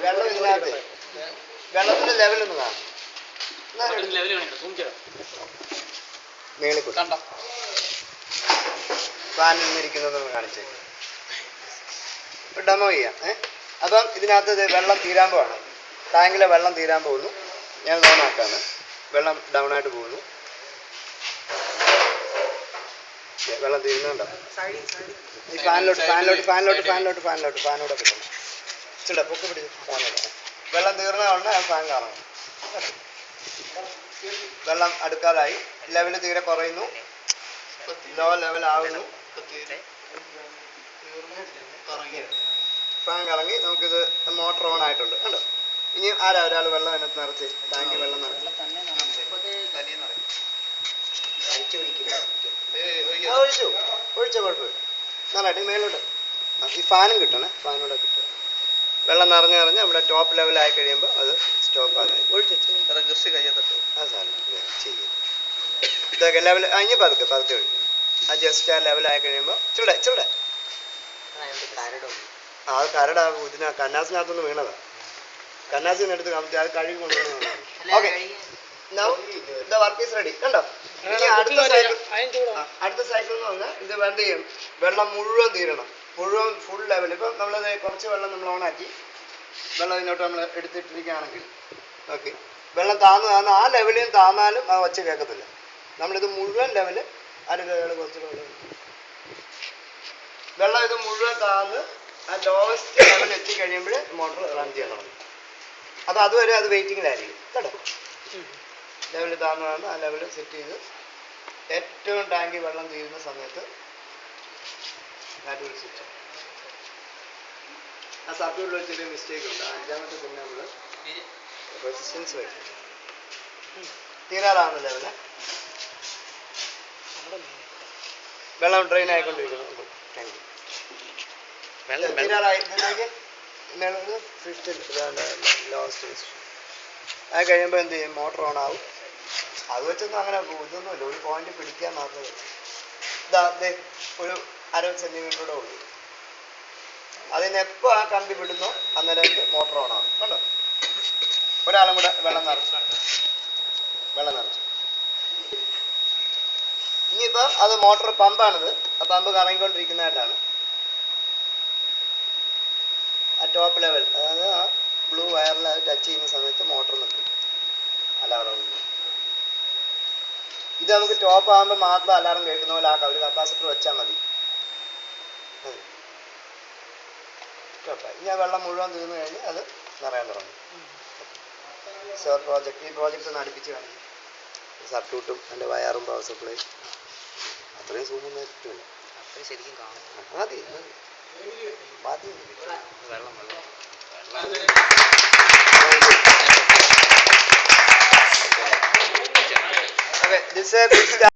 വെള്ളം ഇതിനകത്ത് വെള്ളത്തിന്റെ ലെവൽ ഒന്ന് കാണാം. മേളിൽ ഫാനിൽ നിന്നിരിക്കുന്നതൊന്ന് കാണിച്ചേക്കും. ഡെമോ ചെയ്യാം. അപ്പം ഇതിനകത്ത് വെള്ളം തീരാൻ പോവാണ്. ടാങ്കിലെ വെള്ളം തീരാൻ പോകുന്നു. ഞാൻ ഓണാക്കാണ്. വെള്ളം ഡൗൺ ആയിട്ട് പോകുന്നു. വെള്ളം തീരുന്നുണ്ടോ? ഈ ഫാനിലൂടെ കിട്ടണം. ഇച്ചിടെ പൊക്കി പിടിച്ച് ഫാനിലൂടെ വെള്ളം തീർന്നതുകൊണ്ട് ആ ഫാൻ കാണണം. വെള്ളം അടുക്കാറായി. ലെവൽ തീരെ കുറയുന്നു. ലോ ലെവൽ ആവുന്നു. ഫാൻ കറങ്ങി. നമുക്കിത് മോട്ടർ ഓൺ ആയിട്ടുണ്ട് കണ്ടോ. ഇനി ഒരാൾ വെള്ളം അതിനകത്ത് നിറച്ച് ടാങ്കി വെള്ളം നിറച്ച് ഒഴിച്ചോ കുഴപ്പമില്ല. നന്നായിട്ട് മേലോട്ട് ഈ ഫാനും കിട്ടണേ. ഫാനൂടെ കിട്ടും. വെള്ളം നിറഞ്ഞ് അവിടെ ടോപ്പ് ലെവലായി കഴിയുമ്പോൾ അത് സ്റ്റോപ്പ് ആകാൻ ഒഴിച്ചു കൃഷി കഴിയത്തിട്ട് ആ സാധനം ചെയ്യും. ഇതൊക്കെ ലെവൽ അതിന് പതുക്കെ ഒഴിക്കും. ആ ജസ്റ്റ് ആ ലെവലായി കഴിയുമ്പോൾ ചുടെ അത് കരടാകും. കന്നാസിനകത്തുനിന്ന് വീണതാണ്. കന്നാസിന് എടുത്ത് കമത്തി അത് കഴുകി കൊണ്ടുവന്ന്. Okay, the work is ready. കണ്ടോ. ഇനി അടുത്ത സൈക്കിൾ എന്ന് പറഞ്ഞാൽ ഇത് എന്ത് ചെയ്യും? വെള്ളം മുഴുവൻ തീരണം. മുഴുവൻ ഫുൾ ലെവൽ. ഇപ്പം നമ്മളത് കുറച്ച് വെള്ളം നമ്മൾ ഓണാക്കി വെള്ളം ഇതിനോട്ട് നമ്മൾ എടുത്തിട്ടിരിക്കുകയാണെങ്കിൽ ഓക്കെ, വെള്ളം താന്ന് ആ ലെവലിൽ താന്നാലും ആ ഒച്ച കേൾക്കത്തില്ല. നമ്മളിത് മുഴുവൻ ലെവല് കുറച്ച് വെള്ളം ഇത് മുഴുവൻ താന്ന് ആ ലോവസ്റ്റ് ലെവൽ എത്തിക്കഴിയുമ്പോൾ മോട്ടർ റൺ ചെയ്യാൻ തുടങ്ങും. അപ്പോൾ അതുവരെ അത് വെയിറ്റിങ്ങിലായിരിക്കും കേട്ടോ. ലെവൽ താന്ന് ആ ലെവൽ സെറ്റ് ചെയ്ത് ഏറ്റവും ടാങ്കി വെള്ളം തീരുന്ന സമയത്ത് സ്വിച്ച്. ആ സർക്യൂട്ടിൽ ഒരു ചെറിയ മിസ്റ്റേക്ക് ഉണ്ട്. അഞ്ചാമത്തെ പിന്നെ നമ്മൾ റെസിസ്റ്റൻസ് വരും. തീരാറാവുന്ന ലെവല് വെള്ളം ഡ്രെയിൻ ആയിക്കൊണ്ടിരിക്കുന്നു. തീരാറായി. ഫിഫ്ത്ത് ലോസ്റ്റ് അത് കഴിയുമ്പോൾ എന്ത് ചെയ്യും? മോട്ടർ ഓൺ ആവും. അത് വെച്ചൊന്നും അങ്ങനെ ഇതൊന്നുമില്ല. ഒരു പോയിന്റ് പിടിക്കാൻ മാത്രമേ ഉള്ളൂ. ഒരു 1/2 സെൻറ്റിമീറ്ററൂടെ ഉള്ളൂ. അതിനെപ്പോൾ ആ കമ്പി വിടുന്നോ അന്നേരം മോട്ടർ ഓൺ ആവും. കണ്ടോ. ഒരാളും കൂടെ വെള്ളം നിറച്ചു. ഇനിയിപ്പോൾ അത് മോട്ടർ പമ്പാണിത്. ആ പമ്പ് കറങ്ങിക്കൊണ്ടിരിക്കുന്നതായിട്ടാണ്. ആ ടോപ്പ് ലെവൽ, അതായത് ആ ബ്ലൂ വയറിൽ അത് ടച്ച് ചെയ്യുന്ന സമയത്ത് മോട്ടർ നിൽക്കും. അലാറം. ഇത് നമുക്ക് ടോപ്പ് ആകുമ്പോൾ മാത്രം അലാറം കേൾക്കുന്ന പോലെ ആക്കാം. ഒരു കപ്പാസിറ്റർ വെച്ചാൽ മതി. ഇനി ആ വെള്ളം മുഴുവൻ തീർന്നു കഴിഞ്ഞ് അത് നിറയാൻ തുടങ്ങും. ഈ പ്രോജക്റ്റ് ഒന്ന് അടുപ്പിച്ച് കാണിക്കും. സർക്യൂട്ടും എൻ്റെ വയറും പവർ സപ്ലൈ അത്രയും സൂമൊന്നും പറ്റില്ല. അത്രയും ശരിക്കും കാണും. മതി. Okay, this is